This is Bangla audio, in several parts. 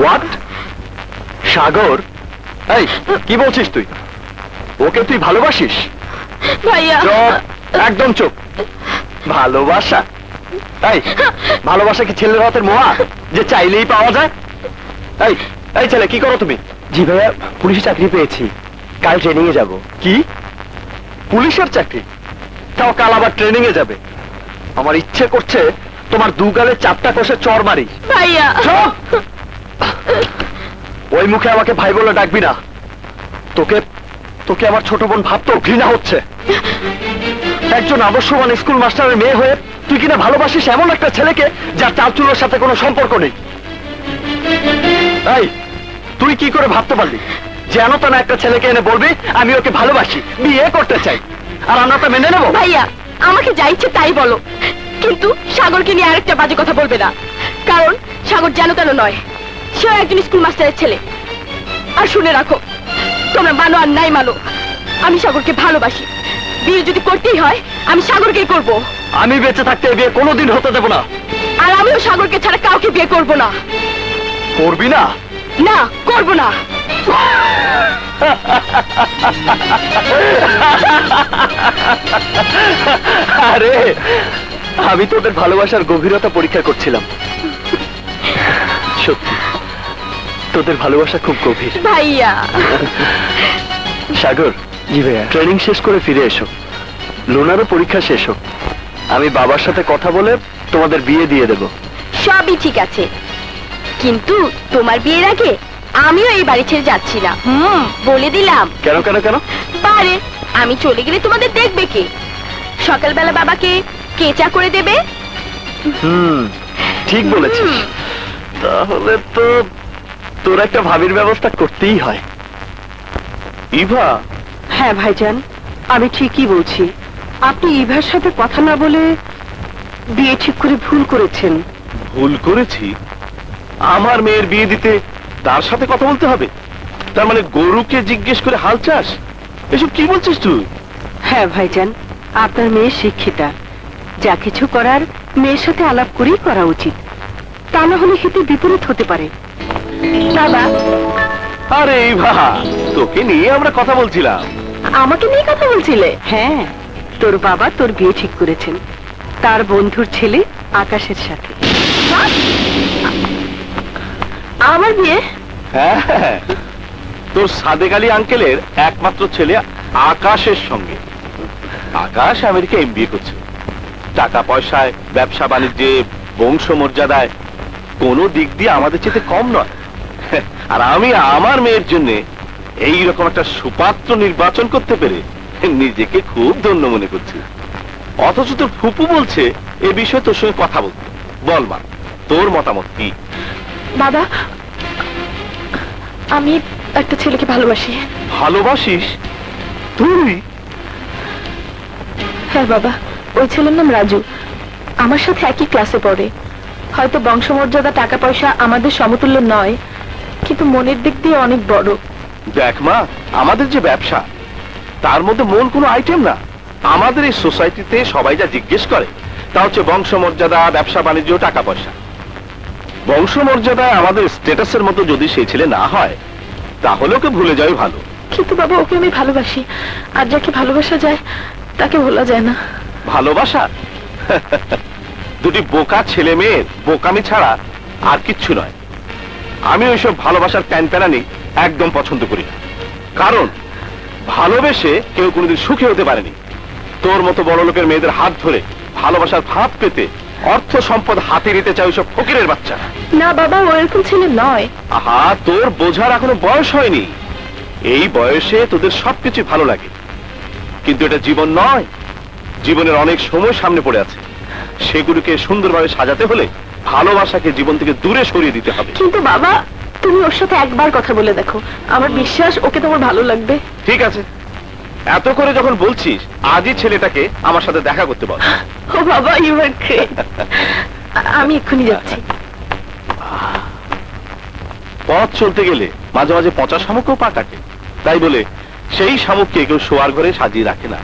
হোয়াট? সাগর, এই কি বলছিস তুই? ওকে তুই ভালোবাসিস? ভাইয়া চুপ, একদম চুপ। ভালোবাসা? এই ভালোবাসা কি ছেলের হাতের মোয়া যে চাইলেই পাওয়া যায়? এই এই ছেলে, কি করো তুমি? জি ভাইয়া, পুলিশে চাকরি পেয়েছি, কাল ট্রেনিং এ যাব। কি পুলিশের চাকরি? তাও কাল আবার ট্রেনিং এ যাবে? আমার ইচ্ছে করছে তোমার দুগালে চাপটা কষে চড় মারি। ভাইয়া চুপ! ওই মুখে আমাকে ভাই বলে ডাকবি না। তোকে তোকে আমার ছোট বোন ভাবতেও ঘৃণা হচ্ছে। একজন আদর্শবান স্কুল মাস্টারের মেয়ে হয়ে তুই কিনা ভালোবাসিস এমন একটা ছেলেকে যার চালচুলোর সাথে কোনো সম্পর্ক নেই। এই তুই কি করে ভাবতে পারলি যেন তা না একটা ছেলেকে এনে বলবি আমি ওকে ভালোবাসি, বিয়ে করতে চাই, আর আমরা তা মেনে নেবো? ভাইয়া আমাকে যা ইচ্ছে তাই বলো, কিন্তু সাগরকে নিয়ে আরেকটা বাজে কথা বলবে না। কারণ সাগর যেন তেন নয়, সেও একজন স্কুল মাস্টারের ছেলে। আর শুনে রাখো, তোমরা মানো আর নাই মানো, আমি সাগরকে ভালোবাসি। বিয়ে যদি করতেই হয় আমি সাগরকেই করব। আমি বেঁচে থাকতে এই বিয়ে কোনোদিন হতে দেব না। আর আমিও সাগরকে ছাড়া কাউকে বিয়ে করব না। করবি না? না, করব না। আরে আমি তোদের ভালোবাসার গভীরতা পরীক্ষা করছিলাম। সত্যি তোদের ভালোবাসা খুব গভীর। ভাইয়া সাগর, জি ভাইয়া। ট্রেনিং শেষ করে ফিরে এসো, লুনারও পরীক্ষা শেষ হোক। আমি বাবার সাথে কথা বলে তোমাদের বিয়ে দিয়ে দেব। সবই ঠিক আছে, কিন্তু তোমার বিয়ের আগে আমিও এই বাড়ি ছেড়ে যাচ্ছি না। বলে দিলাম। কেন কেন কেন? বারে আমি চলে গেলে তোমাদের দেখবে কে? সকালবেলা বাবাকে কে চা করে দেবে? ঠিক বলেছিস। তাহলে তো তোর একটা ভাবির ব্যবস্থা করতেই হয়। ইভা? হ্যাঁ ভাইজান, আমি ঠিকই বলছি। আপনি ইভার সাথে কথা না বলে বিয়ে ঠিক করে ভুল করেছেন। ভুল করেছি? আমার মেয়ের বিয়ে দিতে তার সাথে কথা বলতে হবে? তার মানে গরুকে জিজ্ঞেস করে হাল চাস? এসব কি বলছিস তুই? হ্যাঁ ভাইজান, আপনার মেয়ে শিক্ষিতা, যা কিছু করার মেয়ের সাথে আলাপ করেই করা উচিত, তা না হলে হিতে বিপরীত হতে পারে। বাবা, আরে ইভা, তোকে নিয়ে আমরা কথা বলছিলাম। আমাকে নিয়ে কথা বলছিলে? হ্যাঁ, তোর বাবা তোর বিয়ে ঠিক করেছেন তার বন্ধুর ছেলে আকাশের সাথে। আমার বিয়ে? হ্যাঁ, তোর সাদেক আলী আঙ্কেলের একমাত্র ছেলে আকাশের সঙ্গে। আকাশ আমেরিকা এমবিএ করছে। টাকা পয়সায়, ব্যবসা বাণিজ্যে, বংশমর্যাদায় কোনো দিক দিয়ে আমাদের চেয়ে কম নয়। আর আমি আমার মেয়ের জন্য এইরকম একটা সুপাত্র নির্বাচন করতে পেরে নিজেকে খুব ধন্য মনে করছি। অথচ তোর ফুপু বলছে এ বিষয়ে তোর সঙ্গে কথা বলতে। বল মা, তোর মতামত কি? বাবা, আমি একটা ছেলেকে ভালোবাসি। ভালোবাসিস তুই? হ্যাঁ বাবা, ওই ছেলের নাম রাজু, আমার সাথে একই ক্লাসে পড়ে। হয়তো বংশমর্যাদা, টাকা পয়সা আমাদের সমতুল্য নয়, কিন্তু মনের দিক দিয়ে অনেক বড়। দেখ মা, আমাদের যে ব্যবসা, তার মধ্যে মন কোনো আইটেম না। আমাদের এই সোসাইটিতে সবাই যা জিজ্ঞেস করে তা হচ্ছে বংশমর্যাদা, ব্যবসা বাণিজ্য, টাকা পয়সা। বংশমর্যাদায় আমাদের স্ট্যাটাসের মতো যদি সেই ছেলে না হয়, তাহলে ওকে ভুলে যাওয়াই ভালো। কিন্তু বাবা, ওকে আমি ভালোবাসি, আর যাকে ভালোবাসা যায় তাকে ভোলা যায় না। ভালোবাসা? দুটি বোকা ছেলে মেয়ের বোকামি ছাড়া আর কিচ্ছু নয়। আমি ওইসব ভালোবাসার প্যানপ্যানানি একদম পছন্দ করি না। কারণ ভালোবেসে কেউ কোনোদিন সুখী হতে পারেনি। তোর মতো বড় লোকের মেয়েদের হাত ধরে ভালোবাসার ভাব পেতে অর্থ সম্পদ হাতে নিতে চাই ওইসব ফকিরের বাচ্চা। না বাবা, ও এরকম ছেলে নয়। আহা, তোর বোঝার এখনো বয়স হয়নি। এই বয়সে তোদের সবকিছু ভালো লাগে, কিন্তু এটা জীবন নয়। জীবনের অনেক সময় সামনে পড়ে আছে, সেগুলোকে সুন্দরভাবে সাজাতে হলে ভালোবাসাকে জীবন থেকে দূরে সরিয়ে দিতে হবে। কিন্তু বাবা, তুমি ওর সাথে একবার কথা বলে দেখো, আমার বিশ্বাস ওকে তোমার ভালো লাগবে। ঠিক আছে, এত করে যখন বলছিস, আজই ছেলেটাকে আমার সাথে দেখা করতে বল। ও বাবা, ইউ আর গ্রেট। আমি এক্ষুনি যাচ্ছি। পথ চলতে গেলে মাঝে মাঝে পচা শামুকও পা কাটে, তাই বলে সেই শামুককে কেউ শোয়ার ঘরে সাজিয়ে রাখে না।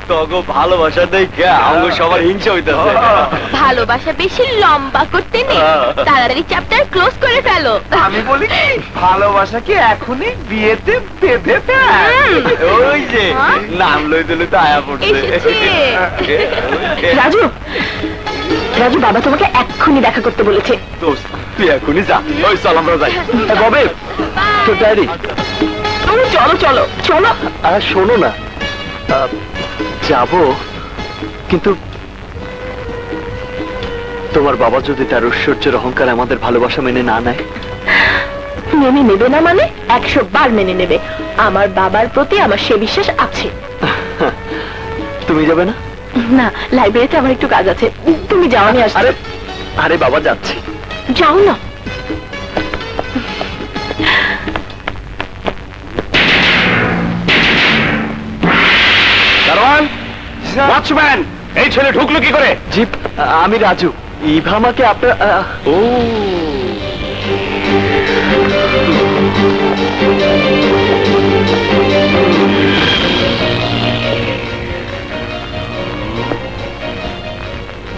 তোগো ভালোবাসা দেখে আমাকে সবার হিংসা হইতেছে। ভালোবাসা বেশি লম্বা করতে নেই, তাড়াতাড়ি চ্যাপ্টার ক্লোজ করে ফেলো। আমি বলি কি, ভালোবাসা কি এখনই বিয়েতে বেঁধে ফেল? ওই যে হ্যাঁ? নাম লই দিলে তো আয়া পড়ছে। এসেছে। রাজু, রাজু বাবা তোমাকে এক্ষুনি দেখা করতে বলেছে। দোস্ত তুই এখনই যা, ওই চল আমরা যাই। ববে তো ড্যাডি, চলো চলো চলো। শোনো না, যাব, কিন্তু তোমার বাবা যদি তার ঐশ্বর্যের অহংকার আমাদের ভালোবাসা মেনে না নেয়? মেনে নেবে না মানে 100 বার মেনে নেবে। আমার বাবার প্রতি আমার সে বিশ্বাস আছে। তুমি যাবে না? না, লাইব্রেরিতে আমার একটু কাজ আছে, তুমি যাও, আমি আসছি। আরে আরে বাবা, যাচ্ছি। যাও না। দারোয়ান, ওয়াচম্যান, এই ছেলে ঢুকলো কি করে? জি, আমি রাজু। ইভা আমাকে আপনার ও,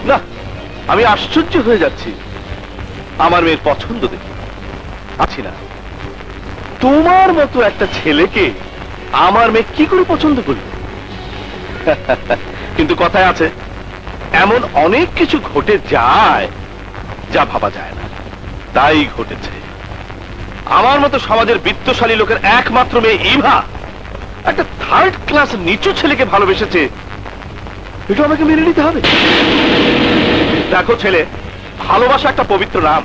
না, আমি আশ্চর্য হয়ে যাচ্ছি। আমার মেয়ের পছন্দ দেখে আছি না, তোমার মতো একটা ছেলেকে আমার মেয়ে কি করে পছন্দ করল? কিন্তু কথায় আছে, এমন অনেক কিছু ঘটে যায় যা ভাবা যায় না, তাই ঘটেছে। আমার মতো সমাজের বিত্তশালী লোকের একমাত্র মেয়ে ইভা একটা থার্ড ক্লাস নিচু ছেলেকে ভালোবেসেছে, এটা আমাকে মেনে নিতে হবে। দেখো ছেলে, ভালোবাসা একটা পবিত্র নাম,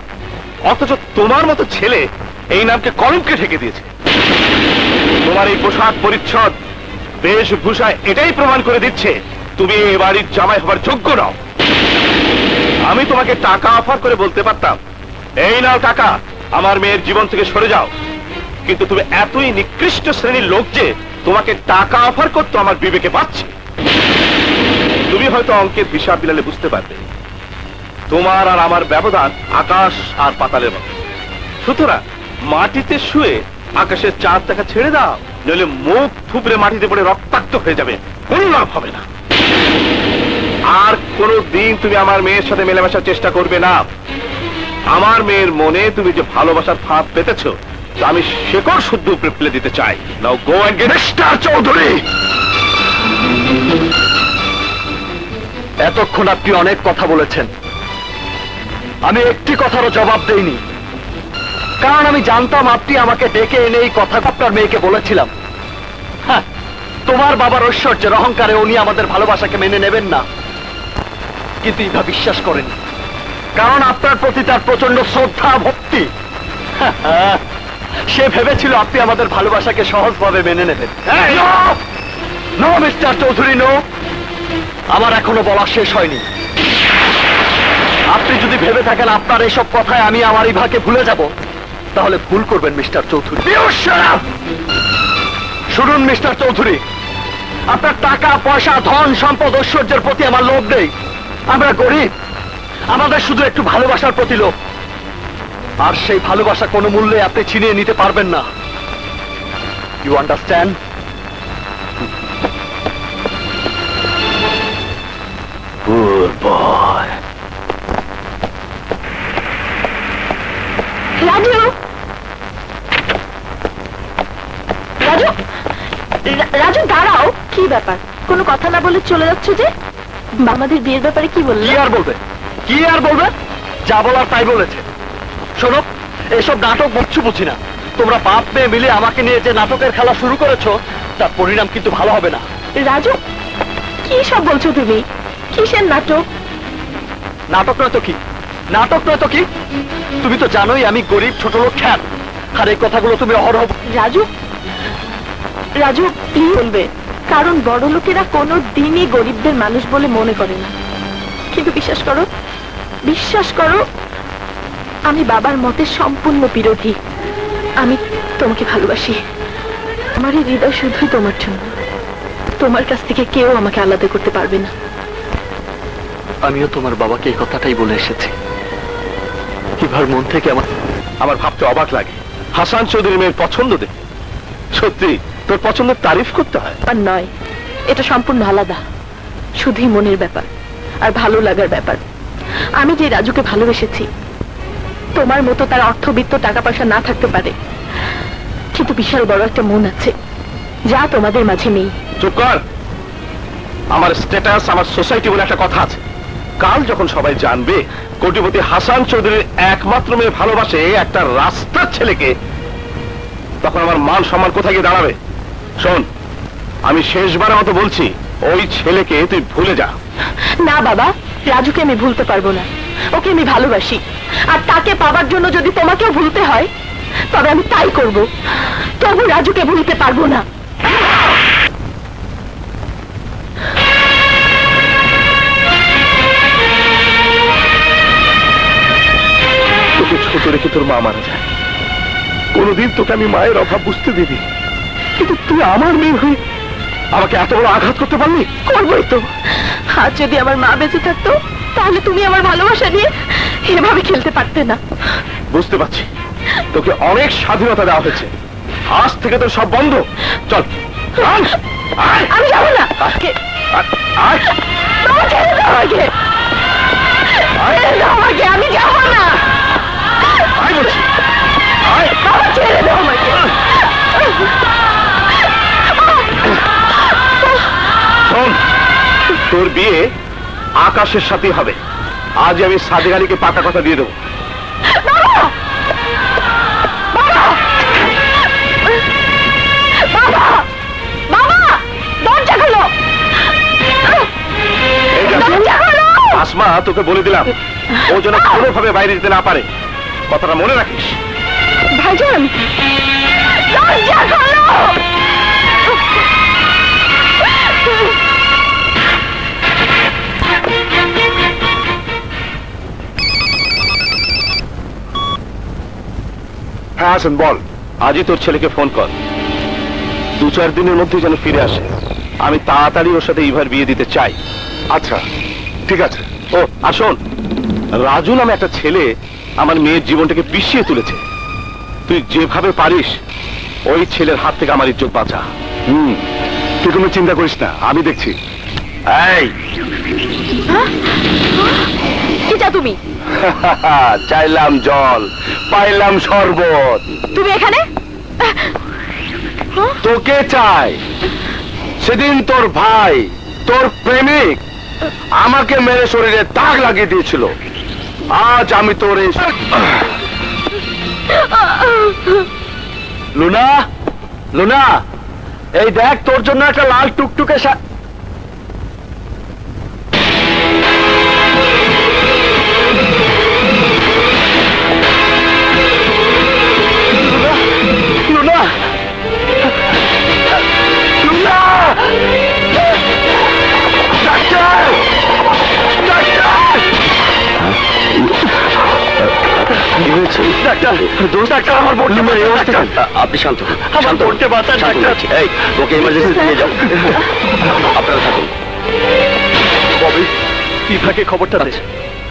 অথচ তোমার মতো ছেলে এই নামকে কলঙ্কে ঢেকে দিয়েছে। তোমার এই পোশাক পরিচ্ছদ বেশভূষায় এটাই প্রমাণ করে দিচ্ছে তুমি এই বাড়ির জামাই হবার যোগ্য নও। আমি তোমাকে টাকা অফার করে বলতে পারতাম, এই নাও টাকা, আমার মেয়ের জীবন থেকে সরে যাও, কিন্তু তুমি এতই নিকৃষ্ট শ্রেণীর লোক যে তোমাকে টাকা অফার করতে আমার বিবেকে পাচ্ছে। তুমি হয়তো অঙ্কের হিসাব মিলালে বুঝতে পারবে, তোমার আর আমার ব্যবধান আকাশ আর পাতালের মতো। সুতরাং মাটিতে শুয়ে আকাশের চাঁদ দেখা ছেড়ে দাও, নইলে মুখ থুবড়ে মাটিতে পড়ে রক্তাক্ত হয়ে যাবে, কোনো লাভ হবে না। আর কোনো দিন তুমি আমার মেয়ের সাথে মেলামেশার চেষ্টা করবে না। আমার মেয়ের মনে তুমি যে ভালোবাসার ফাঁদ পেতেছ, তা আমি শেকড় শুদ্ধ উপরে ফেলে দিতে চাই। Now go and get mister Chowdhury. এতক্ষণ আপনি অনেক কথা বলেছেন, আমি একটি কথারও জবাব দেইনি, কারণ আমি জানতাম আপনি আমাকে ডেকে এনে এই কথা আপনার মেয়েকে বলেছিলাম। হ্যাঁ, তোমার বাবার ঐশ্বর্যের অহংকারে উনি আমাদের ভালোবাসাকে মেনে নেবেন না, কিন্তু ইভা বিশ্বাস করেন, কারণ আপনার প্রতি তার প্রচন্ড শ্রদ্ধা ভক্তি। সে ভেবেছিল আপনি আমাদের ভালোবাসাকে সহজভাবে মেনে নেবেন। নো মিস্টার চৌধুরী, নো, আমার এখনো বলা শেষ হয়নি। আপনি যদি ভেবে থাকেন আপনার এসব কথায় আমি আমার ইভাকে ভুলে যাব, তাহলে ভুল করবেন মিস্টার চৌধুরী। শুনুন মিস্টার চৌধুরী, আপনার টাকা পয়সা ধন সম্পদ ঐশ্বর্যের প্রতি আমার লোভ নেই। আমরা গরিব, আমাদের শুধু একটু ভালোবাসার প্রতি লোভ, আর সেই ভালোবাসা কোনো মূল্যে আপনি ছিনিয়ে নিতে পারবেন না। You understand? Good boy. Raju, Raju, Raju দাঁড়াও। কি ব্যাপার, কোনো কথা না বলে চলে যাচ্ছ যে? আমাদের বিয়ের ব্যাপারে কি বললে? কি আর বলবে, কি আর বলবে, যা বলার তাই বলেছে। শোনো, এসব নাটক বুঝছু বুঝি না, তোমরা বাপ মেয়ে মিলে আমাকে নিয়ে যে নাটকের খেলা শুরু করেছো, তার পরিণাম কিন্তু ভালো হবে না। রাজু, কি সব বলছো তুমি? কিসের নাটক? নাটক নয় তো কি, নাটক নয় তো কি? তুমি তো জানোই আমি গরিব ছোট লোক খ্যাত, আর এই কথাগুলো তুমি অহরহ। রাজু, রাজু প্লিজ বলবে, কারণ বড় লোকেরা কোনো দিনই গরিবদের মানুষ বলে মনে করে না। কিন্তু বিশ্বাস করো, বিশ্বাস করো, আমি বাবার মতে সম্পূর্ণ বিরোধী। আমি তোমাকে ভালোবাসি, আমার এই হৃদয় শুধুই তোমার জন্য। তোমার কাছ থেকে কেউ আমাকে আলাদা করতে পারবে না। আমিও তোমার বাবাকে এই কথাটাই বলে এসেছি। এবার মন থেকে আমার ভাবতে অবাক লাগে, হাসান চৌধুরী মেয়ের পছন্দ দেখে। সত্যি তোর পছন্দের তারিফ করতে হয়। আর নয়, এটা সম্পূর্ণ আলাদা, শুধুই মনের ব্যাপার আর ভালো লাগার ব্যাপার। আমি যে রাজুকে ভালোবেসেছি, তোমার মতো তার অর্থবিত্ত টাকা পয়সা না থাকতে পারে, কিন্তু বিশাল বড় একটা মন আছে যা তোমাদের মাঝে নেই। চুপ কর। আমার স্ট্যাটাস, আমার সোসাইটি বলে একটা কথা আছে। কাল যখন সবাই জানবে কোটিপতি হাসান চৌধুরীর একমাত্র মেয়ে ভালোবাসে একটা রাস্তার ছেলেকে, তখন আমার মান সম্মান কোথায় গিয়ে দাঁড়াবে? শোন, আমি শেষবারের মতো বলছি, ওই ছেলেকে তুই ভুলে যা। না বাবা, রাজুকে আমি ভুলতে পারবো না। ওকে আমি ভালোবাসি, আর তাকে পাবার জন্য যদি তোমাকেও ভুলতে হয় তবে আমি তাই করব। তবু রাজুকে ভুলতে পারবো না। তোকে ছোট রেখে তোর মা মারা যায়, কোনদিন তোকে আমি মায়ের অভাব বুঝতে দিবি, কিন্তু তুই আমার মেয়ে হয়ে আমাকে এত বড় আঘাত করতে পারলি? করবোই তো। আজ যদি আমার মা বেঁচে থাকতো তাহলে তুমি আমার ভালোবাসা নিয়ে এভাবে খেলতে পারতে না। বুঝতে পারছি, তোকে অনেক স্বাধীনতা দেওয়া হয়েছে, আজ থেকে তোর সব বন্ধ। চল, আয়, আয়, আমি যাবো না। আয়, আয়, বাবা, ছেড়ে দাও আমাকে। আয়, ছেড়ে দাও আমাকে, আমি যাবো না। আয় বলছি, আয়। বাবা, ছেড়ে দাও আমাকে। শোন, তোর বিয়ে আকাশের সাথে হবে। আজ আমি সাদেক আলীকে পাকা কথা দিয়ে দেবো। বাবা! বাবা! বাবা! বাবা! দরজা খোলো! এই যা। দরজা খোলো! আসমা, তোকে বলে দিলাম, ও যেন কোনোভাবে বাইরে যেতে না পারে, কথাটা মনে রাখিস। ভাইজান, দরজা খোলো! হ্যাঁ হাসান, বল। আজই তোর ছেলেকে ফোন কর, 2-4 দিনের মধ্যে যেন ফিরে আসে। আমি তাড়াতাড়ি ওর সাথে ইভার বিয়ে দিতে চাই। আচ্ছা, ঠিক আছে। ও আসুন, রাজু নামে একটা ছেলে আমার মেয়ের জীবনটাকে পিছিয়ে তুলেছে। তুই যেভাবে পারিস ওই ছেলের হাত থেকে আমার ইজ্জত বাঁচা। তুই কোনো চিন্তা করিস না, আমি দেখছি। এই কি চাও তুমি? চাইলাম জল, পাইলাম শরবত। তুমি এখানে? তোকে চাই। সেদিন তোর ভাই, তোর প্রেমিক আমাকে মেরে শরীরে দাগ লাগিয়ে দিয়েছিল। আজ আমি তোর এই লুনা, লুনা, এই দেখ তোর জন্য একটা লাল টুকটুকে লুনা, লুনা, ডাক্তার, ডাক্তার, কি হয়েছে? ডাক্তার, ডাক্তার, আমার বোনকে আপনি শান্ত হন, আমার বোনকে বাঁচান ডাক্তার। এই ওকে ইমার্জেন্সি নিয়ে যাও। আপনারা থাকুন। ববি, ইভাকে খবরটা দে।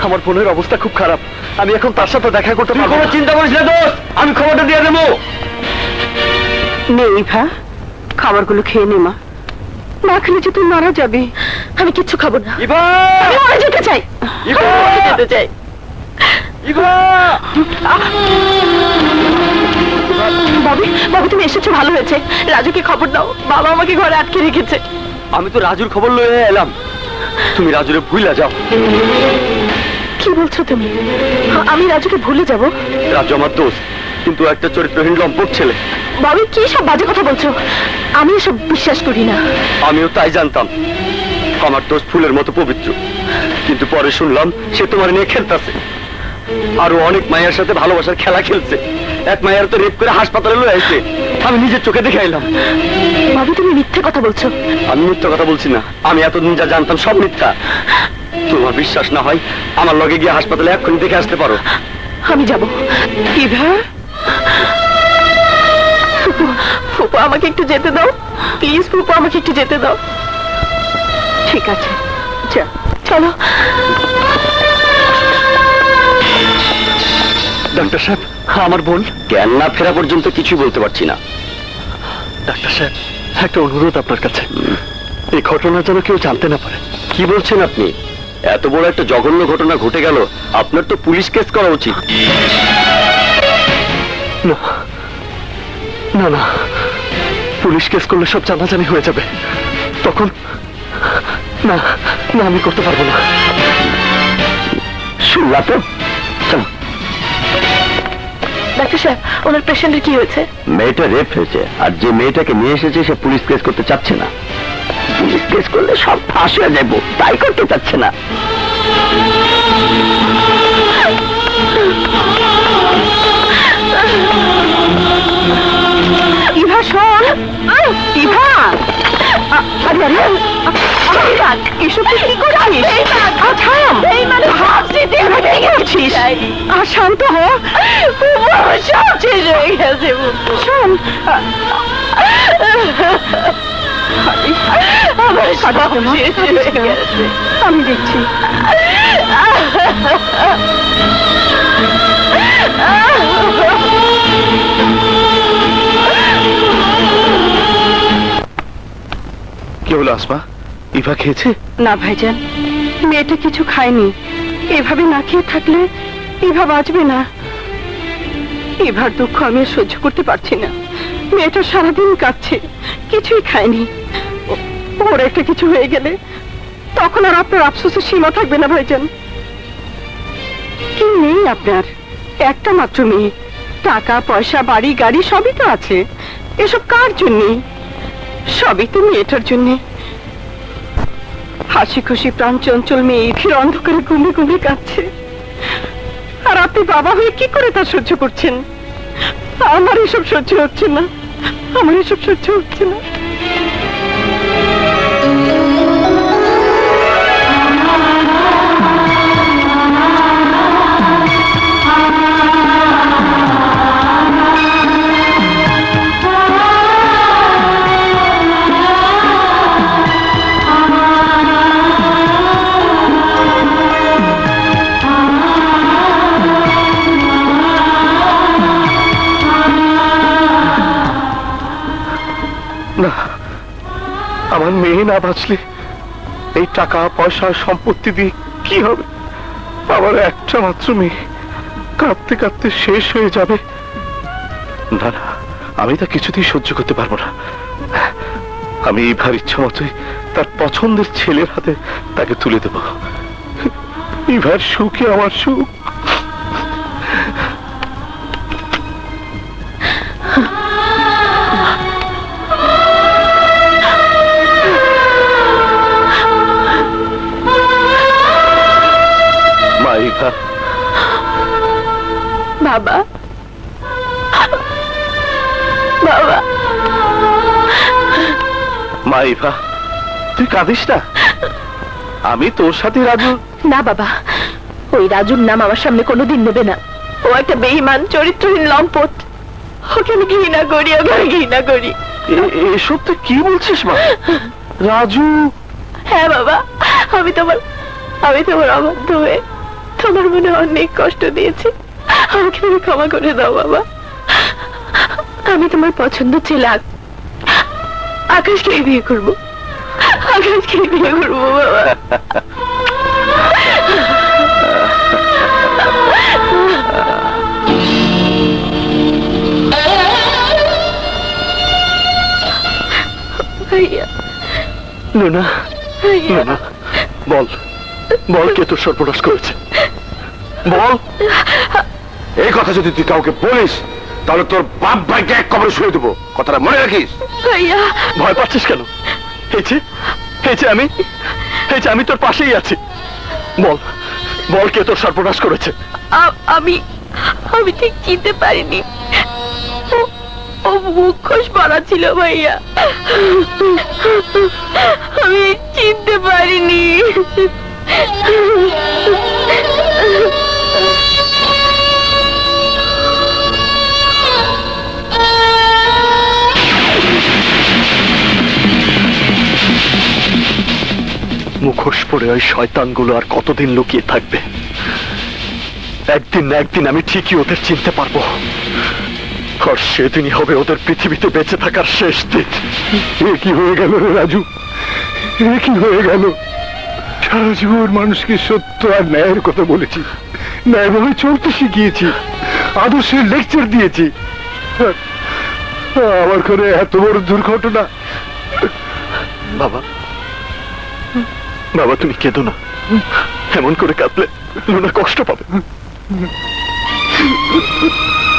আমার বোনের অবস্থা খুব খারাপ, আমি এখন তার সাথে দেখা করতে পারবো না। কোনো চিন্তা করিস না দোস্ত, আমি খবরটা দিয়ে দেবো। নে ইভা, খাবারগুলো খেয়ে নে মা, না খেলে যে তুই মারা যাবে। আমি কিচ্ছু খাবো না। ইভা, আমি মরে যেতে চাই। ইভা, আমি মরে যেতে চাই। ইভা, বাবি, বাবু তুমি এসেছো, ভালো হয়েছে। রাজুকে খবর দাও, বাবা আমাকে ঘরে আটকে রেখেছে। আমি তো রাজুর খবর লয়ে এলাম, তুমি রাজুরে ভুইলা যাও। কি বলছো তুমি? আমি রাজুকে ভুলে যাব? রাজু আমার দোস্ত, কিন্তু একটা চরিত্রহীন লম্পট ছেলে। বাবু, কি সব বাজে কথা বলছো? আমি এসব বিশ্বাস করি না। আমিও তাই জানতাম, আমার দোস্ত ফুলের মতো পবিত্র, কিন্তু পরে শুনলাম সে তোমার নিয়ে খেলতেছে। আরো অনেক মায়ের সাথে ভালোবাসার খেলা খেলছে। এক মায়ের তো রেপ করে হাসপাতালে লয়ে আসছে, আমি নিজের চোখে দেখে এলাম। বাবু, তুমি মিথ্যে কথা বলছো। আমি মিথ্যা কথা বলছি না, আমি এতদিন যা জানতাম সব মিথ্যা। তোমার বিশ্বাস না হয় আমার লগে গিয়ে হাসপাতালে এক্ষুনি দেখে আসতে পারো। আমি যাব। ইভা, ফুপু, ফুপু আমাকে একটু যেতে দাও প্লিজ। ফুপু আমাকে একটু যেতে দাও। ঠিক আছে, যা। চলো। ডাক্তার সাহেব, আমার বোন জ্ঞান না ফেরা পর্যন্ত কিছুই বলতে পারছি না। ডাক্তার সাহেব, একটা অনুরোধ আপনার কাছে। এই ঘটনা যেন কেউ জানতে না পারে। কি বলছেন আপনি? এত বড় একটা জঘন্য ঘটনা ঘটে গেল, আপনার তো পুলিশ কেস করা উচিত। না না না, পুলিশ কেস করলে সব জানাজানি হয়ে যাবে, তখন না না, আমি করতে পারবো না। শুনলা তো? চলো। ডাক্তার সাহেব, ওনার পেশেন্টের কি হয়েছে? মেয়েটা রেপ হয়েছে, আর যে মেয়েটাকে নিয়ে এসেছে সে পুলিশ কেস করতে চাচ্ছে না। পুলিশ কেস করলে সব ফাঁস হয়ে যাবো, তাই করতে চাচ্ছে না। ইভা শোন, ইভা, আরে আরে এসব তুই কি করছিস? থাম, ভাবছিস? শান্ত হ, সব শেষ হয়ে গেছে। শোন, আমি দেখছি। কি হলো আসমা, ইভা খেয়েছে? না ভাইজান, মেয়েটা কিছু খায়নি। এভাবে না খেয়ে থাকলে ইভা বাঁচবে না। ইভার দুঃখ আমি আর সহ্য করতে পারছি না। মেয়েটা সারাদিন কাঁদছে, কিছুই খায়নি। ওর একটা কিছু হয়ে গেলে তখন আর আপনার আফসোসের সীমা থাকবে না ভাইজান। কি নেই আপনার? একটা মাত্র মেয়ে, টাকা পয়সা বাড়ি গাড়ি সবই তো আছে। এসব কার জন্যে? সবই তো মেয়েটার জন্যে। হাসি খুশি প্রাণ চঞ্চল মেয়ে ফির অন্ধকারে ঘুমে ঘুমে কাঁদছে, আর আপনি বাবা হয়ে কি করে তা সহ্য করছেন? আমার এসব সহ্য হচ্ছে না, আমার এসব সহ্য হচ্ছে না। না, আমার মেয়ে না বাঁচলে এই টাকা পয়সা সম্পত্তি দিয়ে কি হবে? আমার একটা মাত্র মেয়ে কাঁদতে কাঁদতে শেষ হয়ে যাবে। না না, আমি তা কিছুতেই সহ্য করতে পারবো না। আমি ইভার ইচ্ছা মতোই তার পছন্দের ছেলের হাতে তাকে তুলে দেব। ইভার সুখে আমার সুখ। ইভা, বাবা, বাবা। মা ইভা, তুই কাঁদিস না। আমি তোর সাথে রাজু। না বাবা, ওই রাজুর নাম আমার সামনে কোনোদিন নেবে না। ও একটা বেঈমান চরিত্রহীন লম্পট। ওকে আমি ঘৃণা করি, ওকে আমি ঘৃণা করি। এসব তুই কি বলছিস মা? রাজু? হ্যাঁ বাবা, আমি তোমার অবাধ্য হয়ে তোমার মনে অনেক কষ্ট দিয়েছি। আমাকে তুমি ক্ষমা করে দাও বাবা। আমি তোমার পছন্দ ছেলে আকাশকে বিয়ে করবো, আকাশকে বিয়ে করবো বাবা। ভাইয়া, লুনা, লুনা, বল বল, কে তোর সর্বনাশ করেছে? বল। এই কথা যদি তুই কাউকে বলিস তাহলে তোর বাপ ভাইকে এক কবরে শুয়ে দেবো, কথাটা মনে রাখিস। ভাইয়া, ভয় পাচ্ছিস কেন? আমি তোর পাশেই আছি। বল বল, কে তোর সর্বনাশ করেছে? আমি ঠিক চিনতে পারিনি। ও মুখোশ পরা ছিল ভাইয়া, আমি চিনতে পারিনি। মুখোশ পরে ওই শয়তানগুলো আর কতদিন লুকিয়ে থাকবে? একদিন না একদিন আমি ঠিকই ওদের চিনতে পারবো, আর সেদিনই হবে ওদের পৃথিবীতে বেঁচে থাকার শেষ দিন। কি হয়ে গেল রে রাজু? এ কি হয়ে গেল? সারা জীবন মানুষকে সত্য আর ন্যায়ের কথা বলেছি, ন্যায়ভাবে চলতে শিখিয়েছি, আদর্শের লেকচার দিয়েছি। আমার করে এত বড় দুর্ঘটনা। বাবা, বাবা তুমি কেঁদো না, এমন করে কাঁদলে লুনা কষ্ট পাবে।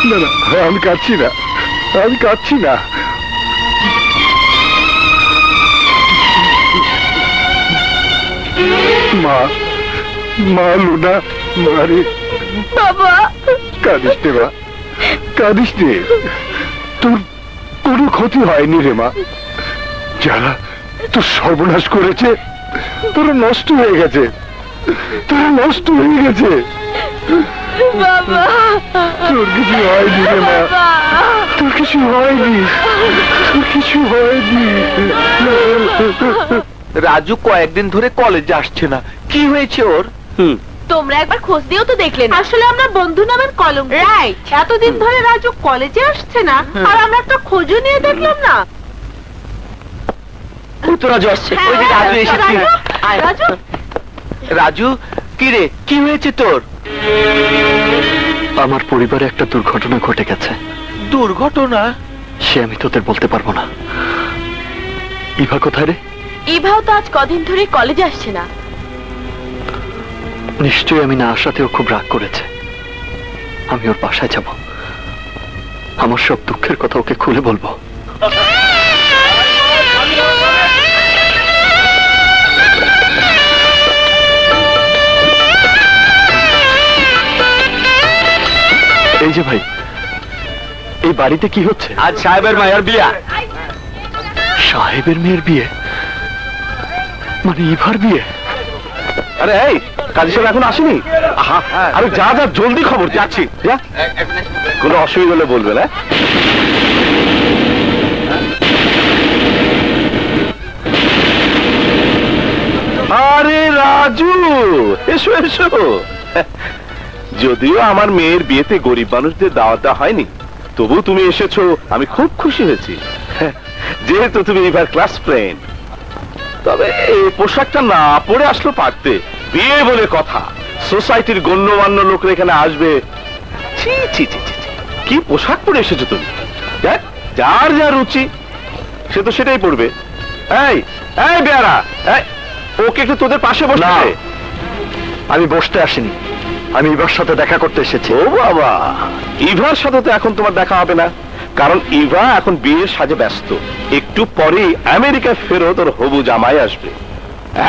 না না, আমি কাঁদছি না, আমি কাঁদছি না। মা, মা লুনা, মারে বাবা, কাঁদিস নে মা, কাঁদিস নে। তোর কোনো ক্ষতি হয়নি রে মা। যারা তোর সর্বনাশ করেছে তোরা নষ্ট হয়ে গেছে, তোরা নষ্ট হয়ে গেছে। বাবা, তোর কিছু হয়নি রে মা, তোর কিছু হয়নি, তোর কিছু হয়নি। রাজু কয়েকদিন ধরে কলেজে আসছে না, কি হয়েছে ওর? তোমরা একবার খোঁজ দিয়েও তো দেখলেন। আসলে আমরা বন্ধু নামের কলম। রাইট। এতদিন ধরে রাজু কলেজে আসছে না, আর আমরা একটা খোঁজও নিয়ে দেখলাম না। ওই তো রাজু আসছে। ওই যে রাজু এসেছে। আয়। রাজু, রাজু, কি রে, কি হয়েছে তোর? আমার পরিবারে একটা দুর্ঘটনা ঘটে গেছে। দুর্ঘটনা? সে আমি তোদের বলতে পারবো না। ইভা কোথায় রে? ইভাও তো আজ কদিন ধরে কলেজে আসছে না। নিশ্চয়ই আমি না আসাতেও খুব রাগ করেছে। আমি ওর বাসায় যাব, আমার সব দুঃখের কথা ওকে খুলে বলবো। এই যে ভাই, এই বাড়িতে কি হচ্ছে? আজ সাহেবের মায়ের বিয়া। সাহেবের মেয়ের বিয়ে? মানে ইভার বিয়ে? আরে এই, কাজী সাহেব এখন আসেনি? আহা, আরে যা যা, জলদি খবর, যাচ্ছি। যা। কোনো অসুবিধা হলে বলবে না। আরে রাজু, এসো এসো। যদিও আমার মেয়ের বিয়েতে গরিব মানুষদের দাওয়াত দেওয়া হয়নি, তবু তুমি এসেছো, আমি খুব খুশি হয়েছি, যেহেতু তুমি এবার ক্লাস ফ্রেন্ড। তবে এই পোশাকটা না পরে আসলো পারতে, বিয়ে বলে কথা, সোসাইটির গণ্যমান্য লোকরা এখানে আসবে। ছি ছি ছি ছি ছি, কি পোশাক পরে এসেছো তুমি? দেখ, যার যা রুচি সে তো সেটাই পড়বে। এই এই বেয়ারা, এই, ওকে একটু তোদের পাশে বসতে না। দে। আমি বসতে আসিনি, আমি ইভার সাথে দেখা করতে এসেছি। ও বাবা, ইভার সাথে তো এখন তোমার দেখা হবে না, কারণ ইভা এখন বিয়ের সাজে ব্যস্ত। একটু পরেই আমেরিকায় ফেরত ওর হবু জামাই আসবে।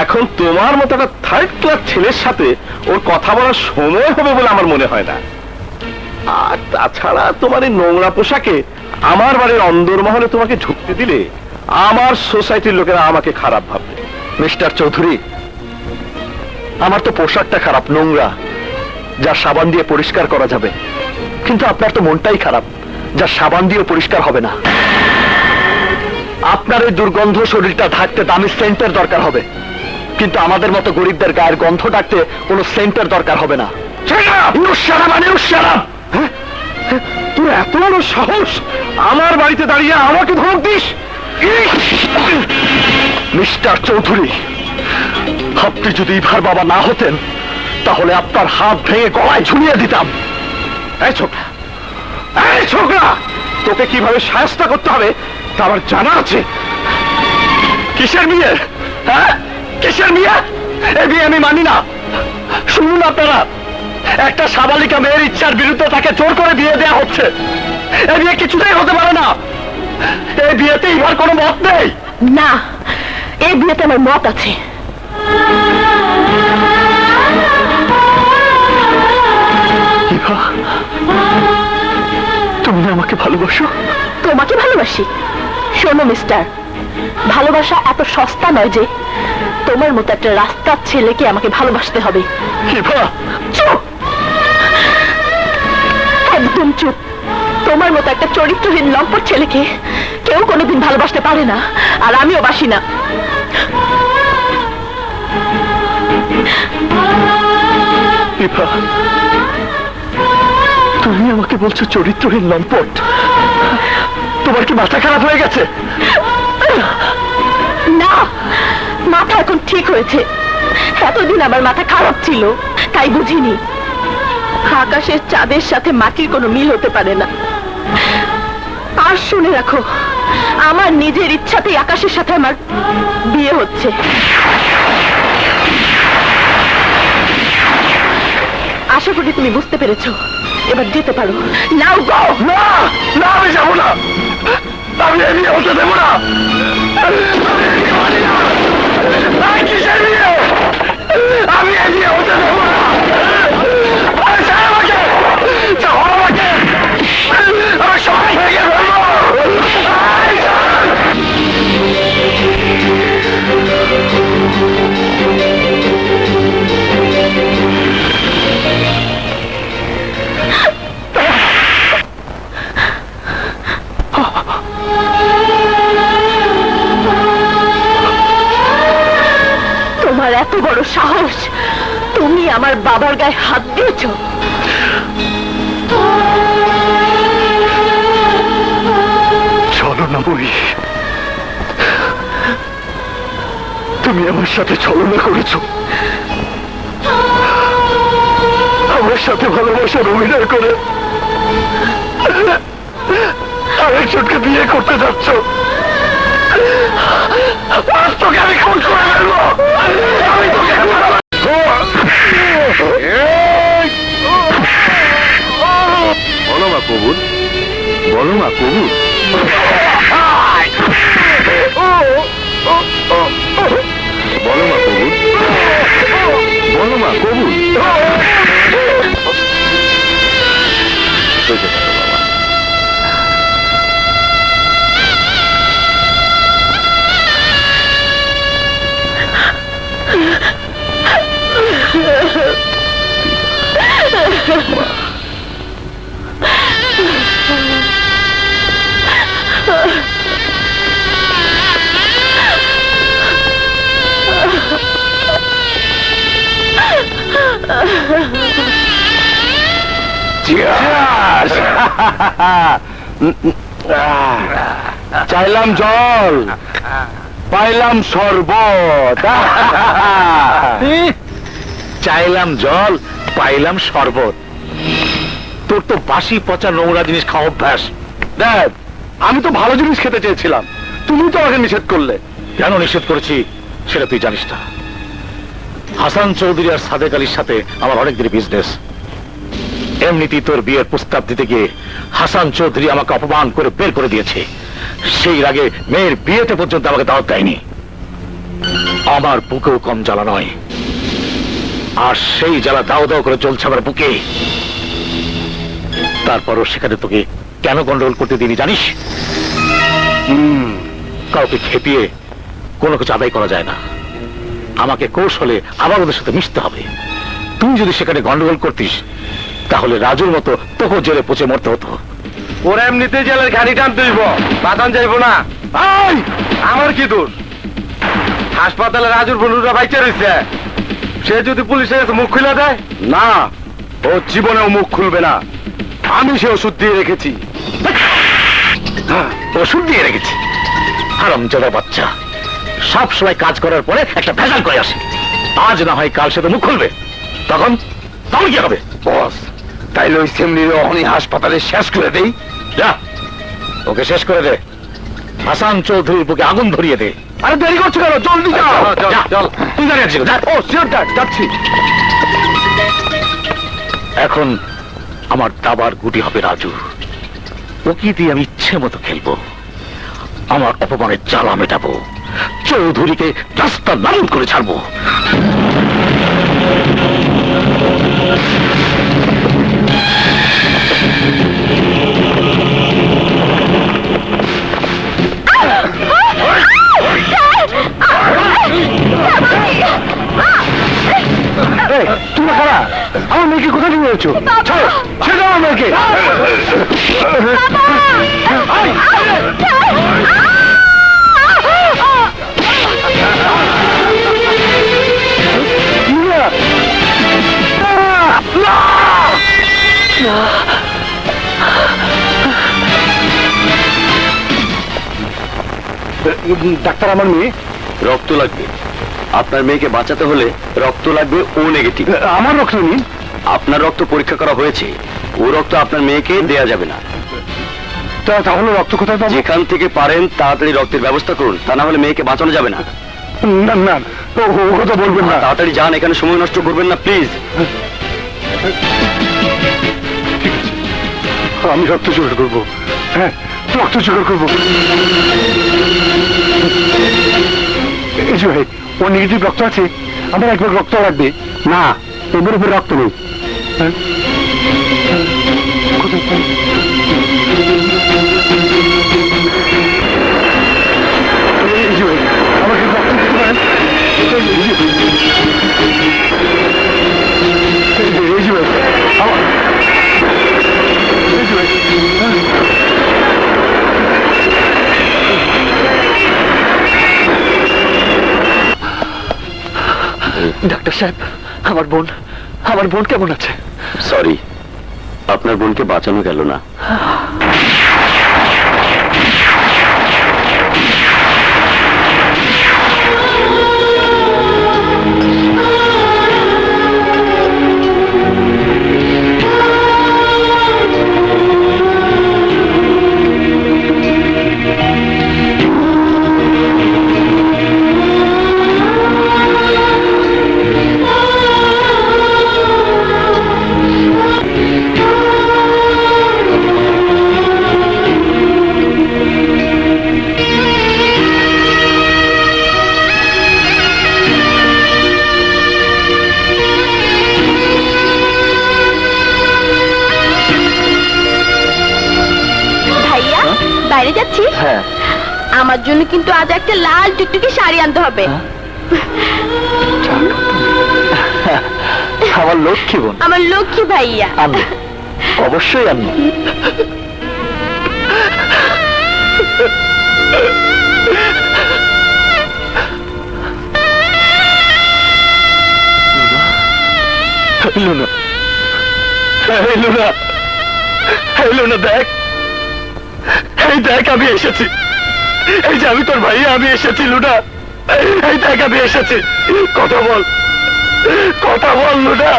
এখন তোমার মতো একটা থার্ড ক্লাস ছেলের সাথে ওর কথা বলার সময় হবে বলে আমার মনে হয় না। আর তাছাড়া তোমার এই নোংরা পোশাকে আমার বাড়ির অন্দরমহলে তোমাকে ঢুকতে দিলে আমার সোসাইটির লোকেরা আমাকে খারাপ ভাববে। মিস্টার চৌধুরী, আমার তো পোশাকটা খারাপ, নোংরা, যা সাবান দিয়ে পরিষ্কার করা যাবে, কিন্তু আপনার তো মনটাই খারাপ, যা সাবান দিয়ে পরিষ্কার হবে না। আপনার এই দুর্গন্ধ শরীরটা ঢাকতে দামি সেন্টের দরকার হবে, কিন্তু আমাদের মতো গরিবদের গায়ের গন্ধ ডাকতে কোনো সেন্টের দরকার হবে না। তোর এত বড় সাহস, আমার বাড়িতে দাঁড়িয়ে আমাকে ধমক দিস? মিস্টার চৌধুরী, আপনি যদি ইভার বাবা না হতেন তাহলে আপনার হাত ভেঙে গলায় ঝুলিয়ে দিতাম। এই ছোকরা, এই ছোকরা, তোকে কিভাবে শায়েস্তা করতে হবে তা আমার জানা আছে। কিসের বিয়ে? হ্যাঁ, কিসের বিয়ে? এই বিয়ে আমি মানি না। শুনুন আপনারা, একটা সাবালিকা মেয়ের ইচ্ছার বিরুদ্ধে তাকে জোর করে বিয়ে দেওয়া হচ্ছে। এই বিয়ে কিছুতেই হতে পারে না। এই বিয়েতে ইভার কোনো মত নেই। না, এই বিয়েতে আমার মত আছে। ইভা, তুমি না আমাকে ভালোবাসো? তোমাকে ভালোবাসি? শোনো মিস্টার, ভালোবাসা এত সস্তা নয় যে তোমার মতো একটা রাস্তার ছেলেকে আমাকে ভালোবাসতে হবে। ইভা, চুপ, একদম চুপ। তোমার মতো একটা চরিত্রহীন লম্পট ছেলেকে কেউ কোনোদিন ভালোবাসতে পারে না, আর আমিও বাসি না। ইভা, তুমি আমাকে বলছো চরিত্রহীন লম্পট? তোমার কি মাথা খারাপ হয়ে গেছে? না, মাথা এখন ঠিক হয়েছে। এতদিন আমার মাথা খারাপ ছিল, তাই বুঝিনি আকাশের চাঁদের সাথে মাটির কোনো মিল হতে পারে না। আর শুনে রাখো, আমার নিজের ইচ্ছাতেই আকাশের সাথে আমার বিয়ে হচ্ছে। আশা করি তুমি বুঝতে পেরেছো, এবার যেতে পারো। নাও গো। না না, আমি যাবো না, আমি এই বিয়ে হতে দেবো না। কিসের বিয়ে? আমি এই বিয়ে হতে দেবো না। ছাড় আমাকে, ছাড় আমাকে, আমার সবাই ভেঙে ফেলবো। তোমার এত বড় সাহস, তুমি আমার বাবার গায়ে হাত দিয়েছো? চলো না বই, তুমি আমার সাথে ছলনা করেছো, আমার সাথে ভালোবাসার অভিনয় করে আরেকজনকে বিয়ে করতে যাচ্ছ। আজ তোকে আমি খুন করে ফেলবো। আমি তোকে বলো মা কবুল, বলো মা কবুল। বলো মা কবুল, বলো মা কবুল। সোজা থাকো বাবা। চাইলাম জল, পাইলাম শরবত। চাইলাম জল, পাইলাম শরবত। তোর তো বাসি পচা নোংরা জিনিস খাওয়া অভ্যাস। দেখ, আমি তো ভালো জিনিস খেতে চেয়েছিলাম, তুমি তো আমাকে নিষেধ করলে। কেন নিষেধ করেছি সেটা তুই জানিস না। হাসান চৌধুরী আর সাদেক আলীর সাথে আমার অনেক দিনের বিজনেস। এমনিতেই তোর বিয়ের প্রস্তাব দিতে গিয়ে হাসান চৌধুরী আমাকে অপমান করে বের করে দিয়েছে। সেই আগে মেয়ের বিয়েতে পর্যন্ত আমাকে দাওয়াত দেয়নি। আমার বুকেও কম জ্বালা নয়, আর সেই জ্বালা দাও দাও করে চলছে আমার বুকে। তারপরও সেখানে তোকে কেন গন্ডগোল করতে দিনি জানিস? কাউকে খেপিয়ে কোনো কিছু আদায় করা যায় না। আমাকে কৌশলে আবার ওদের সাথে মিশতে হবে। তুই যদি সেখানে গন্ডগোল করতিস তাহলে রাজুর মতো তোকে জেলে পচে মরতে হতো। ওরা এমনিতে জেলের ঘানি টানতে হইব, বাতান যাইব না। আমার কি দোষ? হাসপাতালে রাজুর বন্ধুরা বাইচা রয়েছে, সে যদি পুলিশের কাছে মুখ খুলে দেয়? না, ও জীবনেও মুখ খুলবে না। আমি সে ওষুধ দিয়ে রেখেছি। ওষুধ দিয়ে রেখেছি? হারামজাদা বাচ্চা, সব সময় কাজ করার পরে একটা ভেজাল করে আসে। আজ না হয় কাল সে তো মুখ খুলবে, তখন তখন কি হবে? বস, তাইলে ওই সেমনির অহনি হাসপাতালে শেষ করে দেই। যা, ওকে শেষ করে দে। হাসান চৌধুরীর বুকে আগুন ধরিয়ে দে। আরে দেরি করছো কেন? জলদি যাও। যা, চল, তুই দাঁড়িয়ে আছিস, যা। ও শিওর ড্যাড, যাচ্ছি। এখন আমার দাবার গুটি হবে রাজু। ওকে দিয়ে আমি ইচ্ছে মতো খেলবো, আমার অপমানের জ্বালা মেটাবো, চৌধুরীকে রাস্তা নাবুদ করে ছাড়বো। তুমি খারা, আমার মেয়েকে কোথায় নিয়ে যাচ্ছ? ছেড়ে দাও আমার মেয়েকে। ডাক্তার, আমার মেয়ে রক্ত লাগবে, আপনার মেয়েকে বাঁচাতে হলে রক্ত লাগবে ও নেগেটিভ। আমার রক্ত নিন। আপনার রক্ত পরীক্ষা করা হয়েছে, ও রক্ত আপনার মেয়েকে দেয়া যাবে না। তাহলে রক্ত কোথায় পাবো? যেখান থেকে পারেন তাড়াতাড়ি রক্তের ব্যবস্থা করুন, তা না হলে মেয়েকে বাঁচানো যাবে না। না না, ও কথা বলবেন না। তাড়াতাড়ি যান, এখানে সময় নষ্ট করবেন না প্লিজ। ঠিক আছে, আমি রক্ত জোগাড় করবো। হ্যাঁ, রক্ত জোগাড় করবো। এই যে ভাই, ও নেগেটিভ রক্ত আছে, আমার একবার রক্ত লাগবে। না, এদের উপর রক্ত নেই। হ্যাঁ? কোথায় পাই? এই যে ভাই, আমাকে রক্ত দিতে পারেন? এই যে ভাই, এই যে ভাই, ডাক্তার সাহেব, আমার বোন কেমন আছে? সরি, আপনার বোনকে বাঁচানো গেল না। ভাইয়া বাইরে যাচ্ছি। হ্যাঁ। আমার জন্য কিন্তু আজ একটা লাল টুকটুকি শাড়ি আনতে হবে। আমার লক্ষ্মী বোন, আমার লক্ষ্মী ভাইয়া। আমি অবশ্যই আমি। লুনা, এই লুনা, এই লুনা দেখ, এই দেখ আমি এসেছি। এই যে আমি তোর ভাইয়া, আমি এসেছি লুনা। এই দেখ আমি এসেছি। কথা বল, কথা বল লুনা,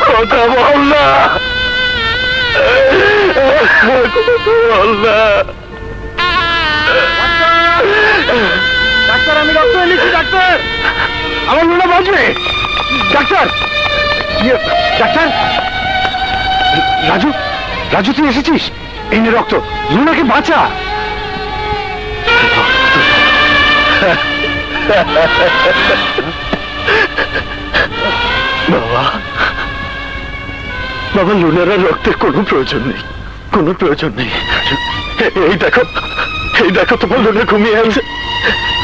কথা বল না, বল না। ডাক্তার, আমি রক্ত এনেছি ডাক্তার। আমার লুনা বাঁচবে ডাক্তার। ডাক্তার, রাজু, রাজু তুই এসেছিস? এই নে রক্ত, লুনাকে বাঁচা। বাবা, বাবা লুনার আর রক্তের কোনো প্রয়োজন নেই, কোনো প্রয়োজন নেই। এই দেখো, এই দেখো তোমার লুনা ঘুমিয়ে আছে।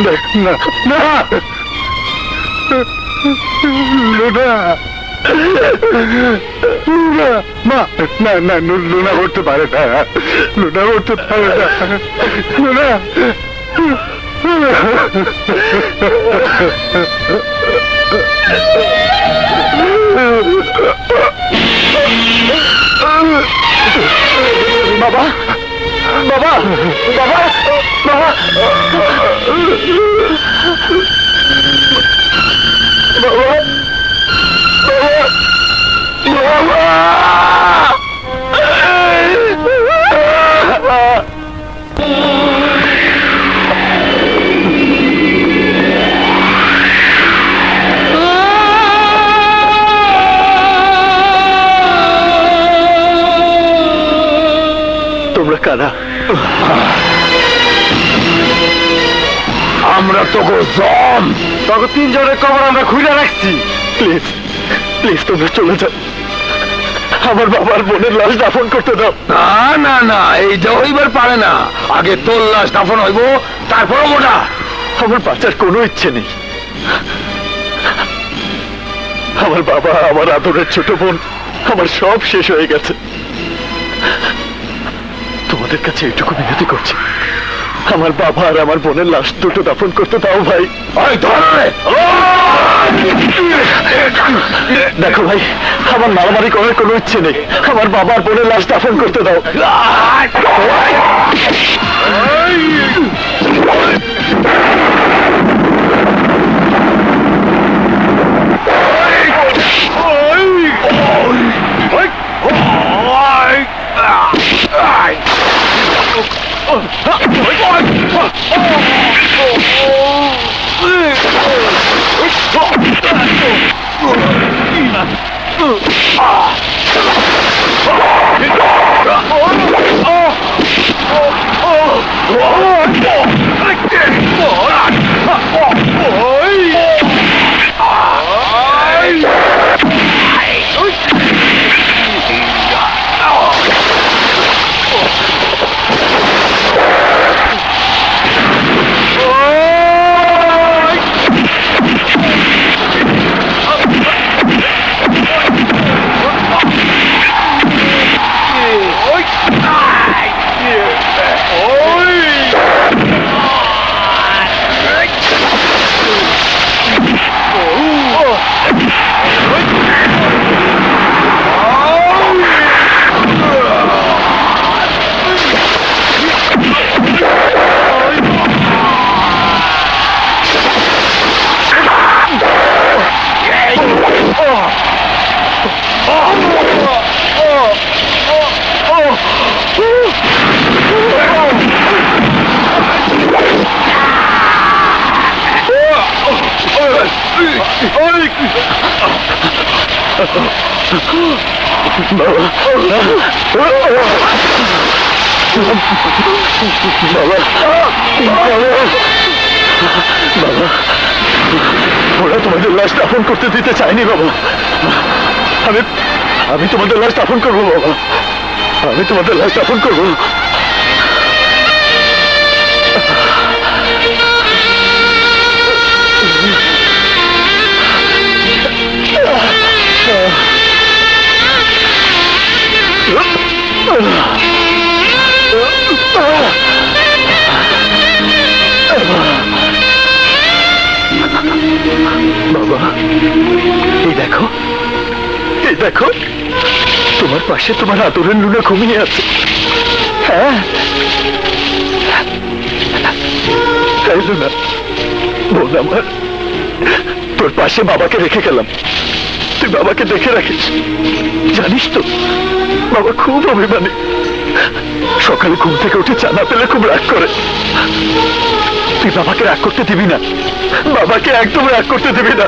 দেখ না না, লুনা, লুনা, মা, না না, লুনা করতে পারে না, লুনা করতে পারে না, লুনা। বাবা, বাবা, বাবা, বাবা, তোমরা কারা? আমরা তোকে জম, তোকে তিনজনের কবর আমরা খুলে রাখছি। প্লিজ, প্লিজ তোমরা চলে যাও, আমার বাবার বোনের লাশ দাফন করতে দাও। না না না, এইটা হইবার পারে না। আগে তোর লাশ দাফন হইব, তারপর ওটা। আমার বাঁচার কোনো ইচ্ছে নেই। আমার বাবা, আমার আদরের ছোট বোন, আমার সব শেষ হয়ে গেছে। তোমাদের কাছে এইটুকু মিনতি করছি, আমার বাবা আর আমার বোনের লাশ দুটো দাফন করতে দাও ভাই। দেখো ভাই, আমার মারামারি করার কোনো ইচ্ছে নেই, আমার বাবা আর বোনের লাশ দাফন করতে দাও। ওরা তোমাদের লাশ দাফন করতে দিতে চায়নি বাবা। আমি তোমাদের লাশ দাফন করবো বাবা, আমি তোমাদের লাশ দাফন করবো। বাবা, এই দেখো, এই দেখো, তোমার পাশে তোমার আদরের লুনা ঘুমিয়ে আছে। হ্যাঁ, এই লুনা, বোন আমার, তোর পাশে বাবাকে রেখে গেলাম, তুই বাবাকে দেখে রাখিস। জানিস তো বাবা খুব অভিমানী, সকালে ঘুম থেকে উঠে চা না পেলে খুব রাগ করে। তুই বাবাকে রাগ করতে দিবি না, বাবাকে একদম রাগ করতে দিবি না,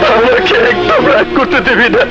বাবাকে একদম রাগ করতে দিবি না।